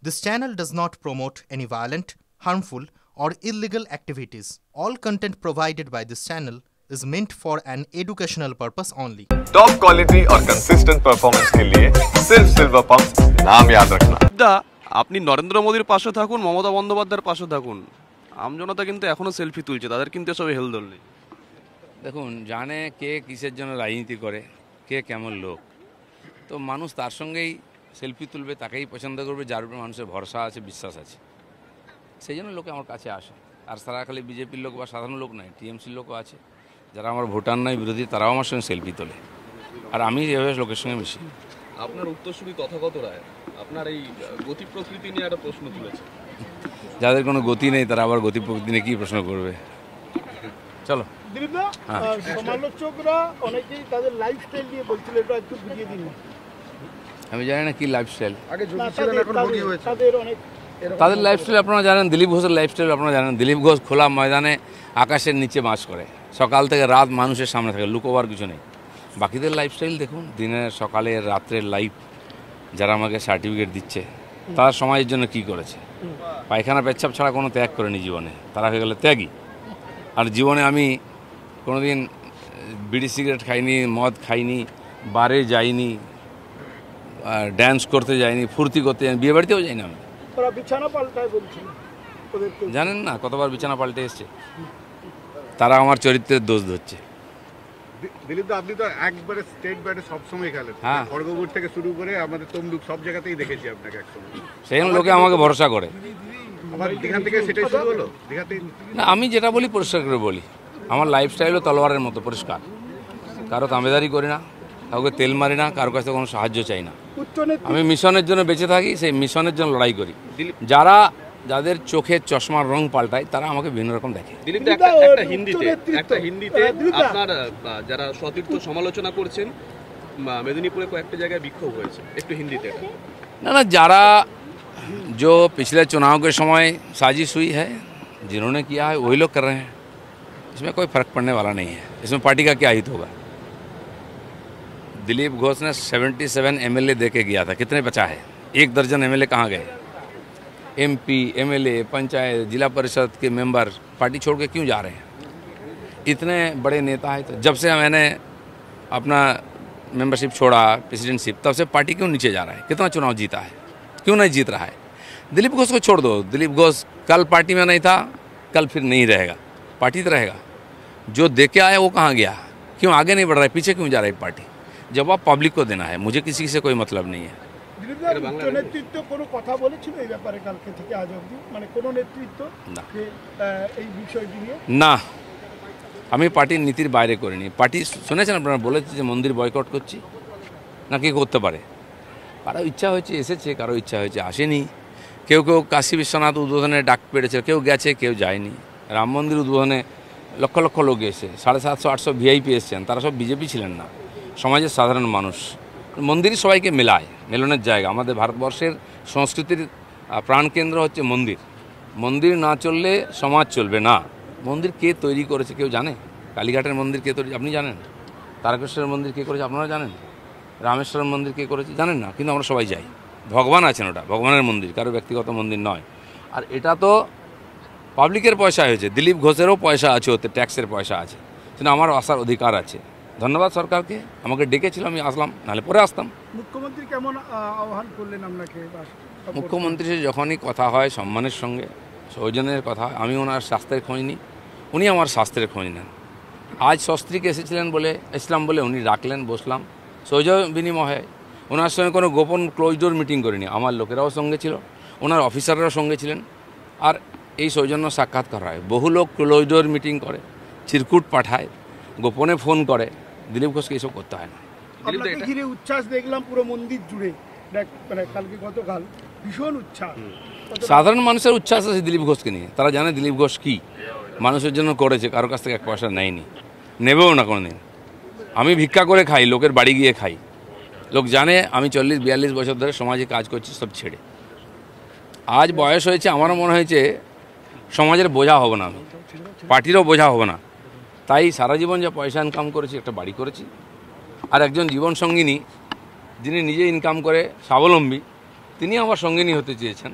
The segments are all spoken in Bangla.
This channel does not promote any violent, harmful, or illegal activities. All content provided by this channel is meant for an educational purpose only. Top quality और कंसिस्टेंट परफॉर्मेंस के लिए सिर्फ सिल्वर पंप नाम याद रखना। দা আপনি নরেন্দ্র মোদীর পাশে থাকুন, মমতা বন্দ্যোপাধ্যায়ের পাশে থাকুন, আমজনতা কিন্তু এখনো সেলফি তুলছে, তাদের কিন্তু এসব হেলদোল নেই। দেখুন, জানে কে কিসের জন্য রাজনীতি করে, কে কেমন লোক, তো মানুষ তার সঙ্গেই সেলফি তুলবে, তাকেই পছন্দ করবে যার উপর মানুষের ভরসা আছে, বিশ্বাস আছে। সেই জন্য লোকে আমার কাছে আসে। আর সারা খালি বিজেপির লোক বা সাধারণ লোক নয়, টিএমসির লোকও আছে যারা আমার ভোটার নয়, বিরোধী, তারাও আমার সঙ্গে সেলফি তোলে। আর আমি এভাবে লোকের সঙ্গে মিশি। আপনার উত্তরসূরি তথাগত রায় আপনার এই গতি প্রকৃতি নিয়ে একটা প্রশ্ন তুলেছে। যাদের কোনো গতি নেই তারা আবার গতি প্রকৃতি নিয়ে কী প্রশ্ন করবে? চলো দিলীপদা, সমালোচকরা অনেকেই তাদের লাইফস্টাইল নিয়ে বলছিল, এটা একটু বুঝিয়ে দিন। আমি জানি না কি লাইফস্টাইল, তাদের তাদের লাইফস্টাইল আপনারা জানেন। দিলীপ ঘোষের লাইফস্টাইল আপনারা জানেন। দিলীপ ঘোষ খোলা ময়দানে আকাশের নিচে বাস করে, সকাল থেকে রাত মানুষের সামনে থাকে, লুকোবার কিছু নেই। বাকিদের লাইফস্টাইল দেখুন, দিনের সকালে রাত্রের লাইফ, যারা আমাকে সার্টিফিকেট দিচ্ছে তারা সমাজের জন্য কি করেছে। পায়খানা পেচ্ছাপ ছাড়া কোনো ত্যাগ করেনি জীবনে, তারা হয়ে গেলে ত্যাগী। আর জীবনে আমি কোনোদিন বিড়ি সিগারেট খাইনি, মদ খাইনি, বারে যাইনি, ড্যান্স করতে যাইনি, ফুর্তি করতে যাইনি, বিয়ে বাড়িতেও যাইনি আমি। বিছানা পাল্টায় বলছিল, জানেন না কতবার বিছানা পাল্টে এসছে। তারা আমার চরিত্রের দোষ ধরছে। দিলীপদা, আপনি তো একবারে স্টেট ব্যাটে সবসময় খেলেন, হ্যাঁ, খড়গপুর থেকে শুরু করে আমাদের তমলুক সব জায়গাতেই দেখেছি আপনাকে একসময়। সেই জন্য লোকে আমাকে ভরসা করে। আমার দীঘা থেকে সেটাই শুরু হলো, দীঘাতেই। না, আমি যেটা বলি পরিষ্কার করে বলি, আমার লাইফস্টাইলও তলোয়ারের মতো পরিষ্কার। কারো তামেদারি করি না, কাউকে তেল মারি না, কারোর কাছে কোনো সাহায্য চাই না। আমি মিশনের জন্য বেঁচে থাকি, সেই মিশনের জন্য লড়াই করি। যাদের চোখের চশমার রং পাল্টায় তারা আমাকে বিভিন্ন রকম দেখে। দিলীপ দা, একটা হিন্দিতে আপনার যারা সতীর্থ সমালোচনা করছেন, মেদিনীপুরে কয়েকটা জায়গায় বিক্ষোভ হয়েছে, একটু হিন্দিতে। ना যারা जो पिछले चुनाव के समय साजिश हुई है, जिन्होंने किया है वही लोग कर रहे हैं। इसमें कोई फर्क पड़ने वाला नहीं है। इसमें पार्टी का क्या हित होगा? दिलीप घोष ने 77 एमएलए दे के गया था, कितने बचा है? 1 दर्जन एमएलए कहाँ गए? एमपी, एमएलए, पंचायत, जिला परिषद के मेंबर पार्टी छोड़ के क्यों जा रहे हैं? इतने बड़े नेता हैं। तो जब से मैंने अपना मेंबरशिप छोड़ा, प्रेसिडेंटशिप, तब से पार्टी क्यों नीचे जा रहा है? कितना चुनाव जीता है, क्यों नहीं जीत रहा है? दिलीप घोष को छोड़ दो। दिलीप घोष कल पार्टी में नहीं था, कल फिर नहीं रहेगा, पार्टी तो रहेगा। जो दे के आया वो कहाँ गया? क्यों आगे नहीं बढ़ रहा है, पीछे क्यों जा रहा है पार्टी? जवाब पब्लिक को देना है, मुझे किसी से कोई मतलब नहीं है। নেতৃত্ব কোনো কথা বলেছিল এই ব্যাপারে কালকে থেকে আজ অবধি, মানে কোনো নেতৃত্ব না, এই বিষয়টি নিয়ে? না, আমি পার্টির নীতির বাইরে করিনি। পার্টি শুনেছেন আপনারা, বলেছে যে মন্দির বয়কট করছি, নাকি করতে পারে। কারো ইচ্ছা হয়েছে এসেছে, কারো ইচ্ছা হয়েছে আসেনি। কেউ কেউ কাশী বিশ্বনাথ উদ্বোধনে ডাক পেড়েছে, কেউ গেছে, কেউ যায়নি। রাম মন্দির উদ্বোধনে লক্ষ লক্ষ লোক এসে 750-800 ভিআইপি এসছেন, তারা সব বিজেপি ছিলেন না, সমাজের সাধারণ মানুষ। মন্দিরই সবাইকে মেলায়, মেলনের জায়গা। আমাদের ভারতবর্ষের সংস্কৃতির প্রাণকেন্দ্র হচ্ছে মন্দির। মন্দির না চললে সমাজ চলবে না। মন্দির কে তৈরি করেছে কেউ জানে? কালীঘাটের মন্দির কে তৈরি, আপনি জানেন? তারকেশ্বরের মন্দির কে করেছে আপনারা জানেন? রামেশ্বরের মন্দির কে করেছে জানেন না, কিন্তু আমরা সবাই যাই। ভগবান আছেন, ওটা ভগবানের মন্দির, কারো ব্যক্তিগত মন্দির নয়। আর এটা তো পাবলিকের পয়সা হয়েছে। দিলীপ ঘোষেরও পয়সা আছে, ওতে ট্যাক্সের পয়সা আছে, সেটা আমার আসার অধিকার আছে। ধন্যবাদ সরকারকে, আমাকে ডেকেছিল, আমি আসলাম, নাহলে পরে আসতাম। মুখ্যমন্ত্রী কেমন আহ্বান করলেন আপনাকে? মুখ্যমন্ত্রীর যখনই কথা হয় সম্মানের সঙ্গে, সৌজন্যের কথা, আমি ওনার স্বাস্থ্যের খোঁজ নিই, উনি আমার স্বাস্থ্যের খোঁজ নেন। আজ সস্ত্রীকে এসেছিলাম বলে উনি ডাকলেন, বসলাম, সৌজন্য বিনিময়। ওনার সঙ্গে কোনো গোপন ক্লোজ ডোর মিটিং করিনি। আমার লোকেরাও সঙ্গে ছিল, ওনার অফিসাররাও সঙ্গে ছিলেন। আর এই সৌজন্য সাক্ষাৎকার হয়। বহু লোক ক্লোজ ডোর মিটিং করে, চিরকুট পাঠায়, গোপনে ফোন করে। দিলীপ ঘোষকে এসব করতে হয় না। আপনাকে ঘিরে উচ্ছ্বাস দেখলাম পুরো মন্দির জুড়ে, মানে কালকে গতকাল ভীষণ উচ্ছ্বাস। সাধারণ মানুষের উচ্ছ্বাস আছে দিলীপ ঘোষকে নিয়ে। তারা জানে দিলীপ ঘোষ কী মানুষের জন্য করেছে, কারোর কাছ থেকে 1 পয়সা নেয়নি, নেবেও না কোনোদিন। আমি ভিক্ষা করে খাই, লোকের বাড়ি গিয়ে খাই। লোক জানে আমি 40-42 বছর ধরে সমাজে কাজ করছি, সব ছেড়ে। আজ বয়স হয়েছে, আমারও মনে হয়েছে সমাজের বোঝা হব না, আমি পার্টিরও বোঝা হব না। তাই সারা জীবন যা পয়সা ইনকাম করেছি, একটা বাড়ি করেছি, আর একজন জীবনসঙ্গিনী যিনি নিজে ইনকাম করে স্বাবলম্বী, তিনি আমার সঙ্গিনী হতে চেয়েছেন,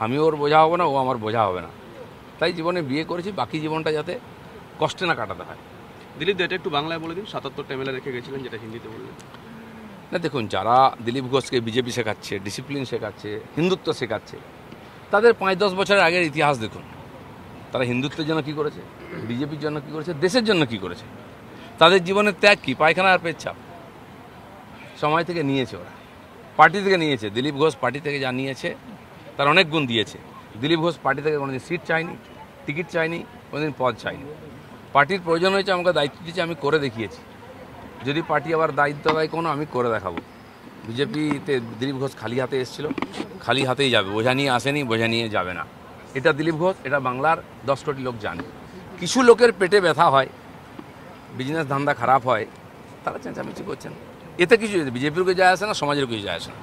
আমি ওর বোঝা হব না, ও আমার বোঝা হবে না। তাই জীবনে বিয়ে করেছি, বাকি জীবনটা যাতে কষ্টে না কাটাতে হয়। দিলীপ দা, এটা একটু বাংলায় বলে দিন, 77টা এমএলএ রেখে গেছিলেন, যেটা হিন্দিতে বললেন। না দেখুন, যারা দিলীপ ঘোষকে বিজেপি শেখাচ্ছে, ডিসিপ্লিন শেখাচ্ছে, হিন্দুত্ব শেখাচ্ছে, তাদের 5-10 বছরের আগের ইতিহাস দেখুন। তারা হিন্দুত্বের জন্য কী করেছে, বিজেপির জন্য কী করেছে, দেশের জন্য কী করেছে। তাদের জীবনের ত্যাগ কী? পায়খানা আর পেচ্ছাপ। সময় থেকে নিয়েছে ওরা, পার্টি থেকে নিয়েছে। দিলীপ ঘোষ পার্টি থেকে যা নিয়েছে তার অনেক গুণ দিয়েছে। দিলীপ ঘোষ পার্টি থেকে কোনোদিন সিট চায়নি, টিকিট চায়নি, কোনোদিন পদ চায়নি। পার্টির প্রয়োজন হয়েছে, আমাকে দায়িত্ব দিয়েছে, আমি করে দেখিয়েছি। যদি পার্টি আবার দায়িত্ব দেয় কোনো, আমি করে দেখাবো। বিজেপিতে দিলীপ ঘোষ খালি হাতে এসেছিল, খালি হাতেই যাবে। বোঝা নিয়ে আসেনি, বোঝা নিয়ে যাবে না। এটা দিলীপ ঘোষ, এটা বাংলার 10 কোটি লোক জানে। কিছু লোকের পেটে ব্যথা হয়, বিজনেস ধান্দা খারাপ হয়, তারা চেঁচামেচি করছেন। এতে কিছু বিজেপির কিছু যায় আসে না, সমাজের কিছু যায় আসে না।